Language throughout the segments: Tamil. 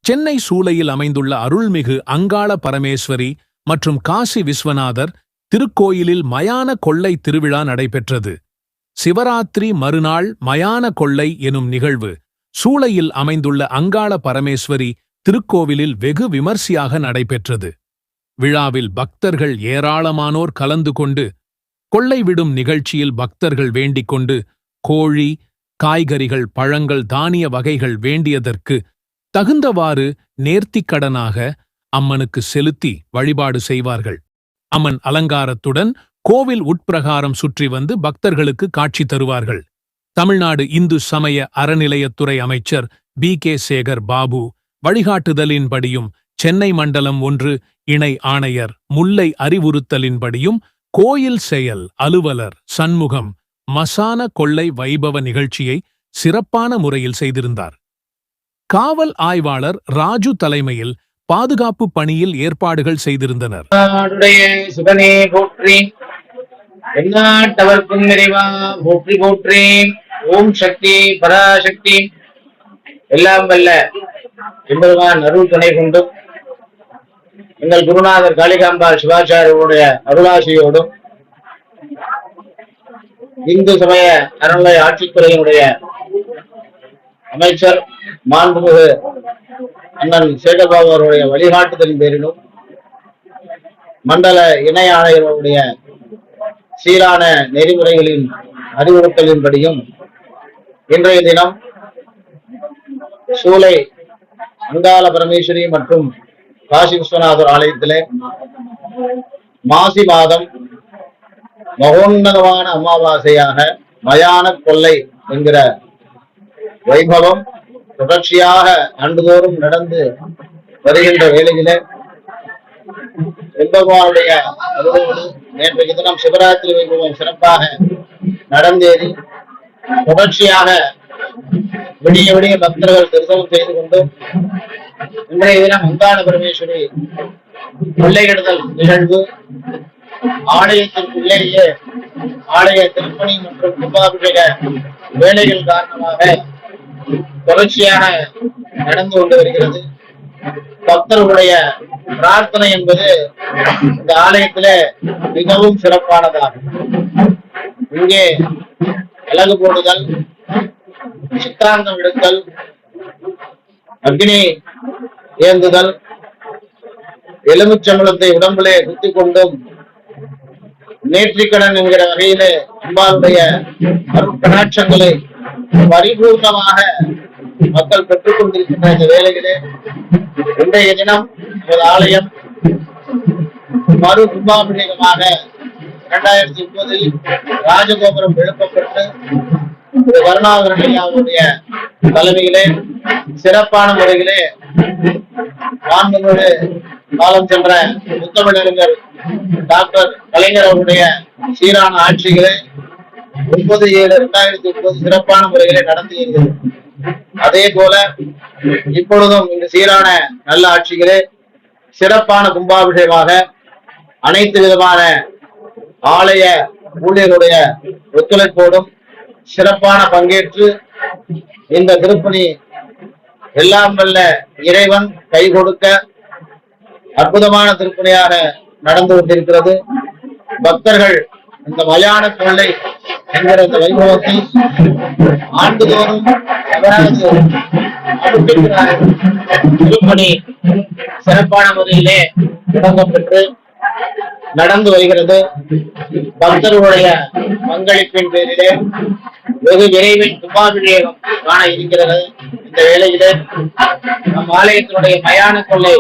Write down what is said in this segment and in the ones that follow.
சென்னை சூளையில் அமைந்துள்ள அருள்மிகு அங்காள பரமேஸ்வரி மற்றும் காசி விஸ்வநாதர் திருக்கோயிலில் மயான கொள்ளை திருவிழா நடைபெற்றது. சிவராத்திரி மறுநாள் மயான கொள்ளை எனும் நிகழ்வு சூளையில் அமைந்துள்ள அங்காள பரமேஸ்வரி திருக்கோவிலில் வெகு விமர்சையாக நடைபெற்றது. விழாவில் பக்தர்கள் ஏராளமானோர் கலந்து கொண்டு கொள்ளை விடும் நிகழ்ச்சியில் பக்தர்கள் வேண்டிக் கொண்டு கோழி, காய்கறிகள், பழங்கள், தானிய வகைகள் வேண்டியதற்கு தகுந்தவாறு நேர்த்திக்கடனாக அம்மனுக்கு செலுத்தி வழிபாடு செய்வார்கள். அம்மன் அலங்காரத்துடன் கோவில் உட்பிரகாரம் சுற்றி வந்து பக்தர்களுக்கு காட்சி தருவார்கள். தமிழ்நாடு இந்து சமய அறநிலையத்துறை அமைச்சர் B.K. சேகர் பாபு வழிகாட்டுதலின்படியும் சென்னை மண்டலம் 1 இணை ஆணையர் முல்லை அறிவுறுத்தலின்படியும் கோயில் செயல் அலுவலர் சண்முகம் மசான கொள்ளை வைபவ நிகழ்ச்சியை சிறப்பான முறையில் செய்திருந்தார். காவல் ஆய்வாளர் ராஜு தலைமையில் பாதுகாப்பு பணியில் ஏற்பாடுகள் செய்திருந்தனர். சிவனே போற்றி, எந்நாட்டவர்க்கும் நிறைவா போற்றி போற்றி. ஓம் சக்தி பராசக்தி. எல்லாம் வல்ல எம்பெருமான் அருள் துணை கொண்டும் எங்கள் குருநாதர் காளிகாம்பாள் சிவாச்சாரியருடைய அருளாசியோடும் இந்து சமய அறநிலை ஆட்சித்துறையினுடைய அமைச்சர் மாண்புமிகு அண்ணன் சேகர்பாபு அவருடைய வழிகாட்டுதலின் பேரிலும் மண்டல இணை ஆணையர்களுடைய சீரான நெறிமுறைகளின் அறிவுறுத்தலின்படியும் இன்றைய தினம் சூளை அங்காள பரமேஸ்வரி மற்றும் காசி விஸ்வநாதர் ஆலயத்திலே மாசி மாதம் மகோன்னதமான அமாவாசையாக மயான கொள்ளை என்கிற வைபவம் தொடர்ச்சியாக ஆண்டுதோறும் நடந்து வருகின்ற வேளையிலே எம்பெருமானுடைய அருளோடு நேற்றைய தினம் சிவராத்திரி வைபவம் சிறப்பாக நடந்தேறி தொடர்ச்சியாக விடிய விடிய பக்தர்கள் தரிசனம் செய்து கொண்டு இன்றைய தினம் அங்காள பரமேஸ்வரி கொள்ளையிடுதல் நிகழ்வு ஆலயத்திற்குள்ளேயே ஆலய திருப்பணி மற்றும் கும்பாபிஷேக வேலைகள் காரணமாக தொடர்ச்சியாக நடந்து கொண்டு வருகிறது. பக்தர்களுடைய பிரார்த்தனை என்பது இந்த ஆலயத்தில மிகவும் சிறப்பானதாகும். இங்கே அலகு போடுதல், சித்தாந்தம் எடுத்தல், அக்னி ஏந்துதல், எலுமிச்சம்பழத்தை உடம்பிலே குத்திக் கொண்டும் நேற்றிக்கடன் என்கிற வகையிலே அம்பாளுடைய அருட்கடாட்சங்களை பரிபூர்ணமாக மக்கள் பெற்றுக் கொண்டிருக்கின்ற இந்த வேளையிலே இன்றைய தினம் ஒரு ஆலயம் மறு கும்பாபிஷேகமாக 2030 ராஜகோபுரம் எழுப்பப்பட்டு கருணாகரனுடைய தலைமையிலே சிறப்பான முறையிலே மாண்புமிகு காலம் சென்ற முத்தமிழறிஞர் டாக்டர் கலைஞர் அவருடைய சீரான ஆட்சிகளே 9/7/2030 சிறப்பான முறையிலே நடந்து. அதே போல இப்பொழுதும் இந்த சீரான நல்ல ஆட்சிகளே சிறப்பான கும்பாபிஷேகமாக அனைத்து விதமான ஆலய ஊழியருடைய ஒத்துழைப்போடும் சிறப்பான பங்கேற்று இந்த திருப்பணி எல்லாம் வல்ல இறைவன் கை கொடுக்க அற்புதமான திருப்பணியாக நடந்து கொண்டிருக்கிறது. பக்தர்கள் இந்த மயான கொள்ளை என்கிற இந்த வைபவத்தை ஆண்டுதோறும் திருப்பணி சிறப்பான முறையிலே தொடங்கப்பெற்று நடந்து வருகிறது. பக்தர்களுடைய பங்களிப்பின் பேரிலே வெகு விரைவில் கும்பாபிஷேகம் காண இருக்கிறது. இந்த வேளையிலே நம் ஆலயத்தினுடைய மயான கொள்ளை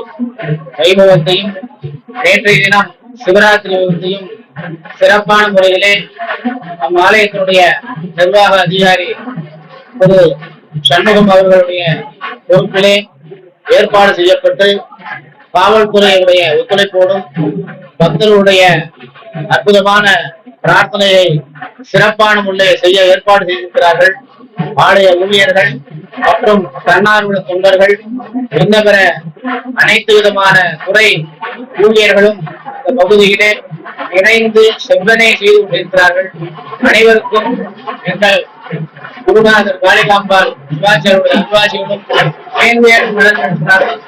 வைபவத்தையும் நேற்றைய தினம் சிவராத்திரி வைபவத்தையும் சிறப்பான முறையிலே நம் ஆலயத்தினுடைய நிர்வாக அதிகாரி திரு சண்முகம் அவர்களுடைய பொறுப்பிலே ஏற்பாடு செய்யப்பட்டு காவல்துறையுடைய ஒத்துழைப்போடும் பக்தர்களுடைய அற்புதமான பிரார்த்தனையை சிறப்பான முறையில் செய்ய ஏற்பாடு செய்திருக்கிறார்கள். ஆலய ஊழியர்கள் மற்றும் தன்னார்வ தொண்டர்கள் இன்னபிற அனைத்து விதமான துறை ஊழியர்களும் இந்த பகுதியிலே இணைந்து செவ்வனை செய்து கொண்டிருக்கிறார்கள். அனைவருக்கும் எங்கள் குருநாதர் காளிகாம்பாள் சிவாச்சாரியுடைய அருளாசியுடன் மேன்மையாக நடந்திருக்கிறார்கள்.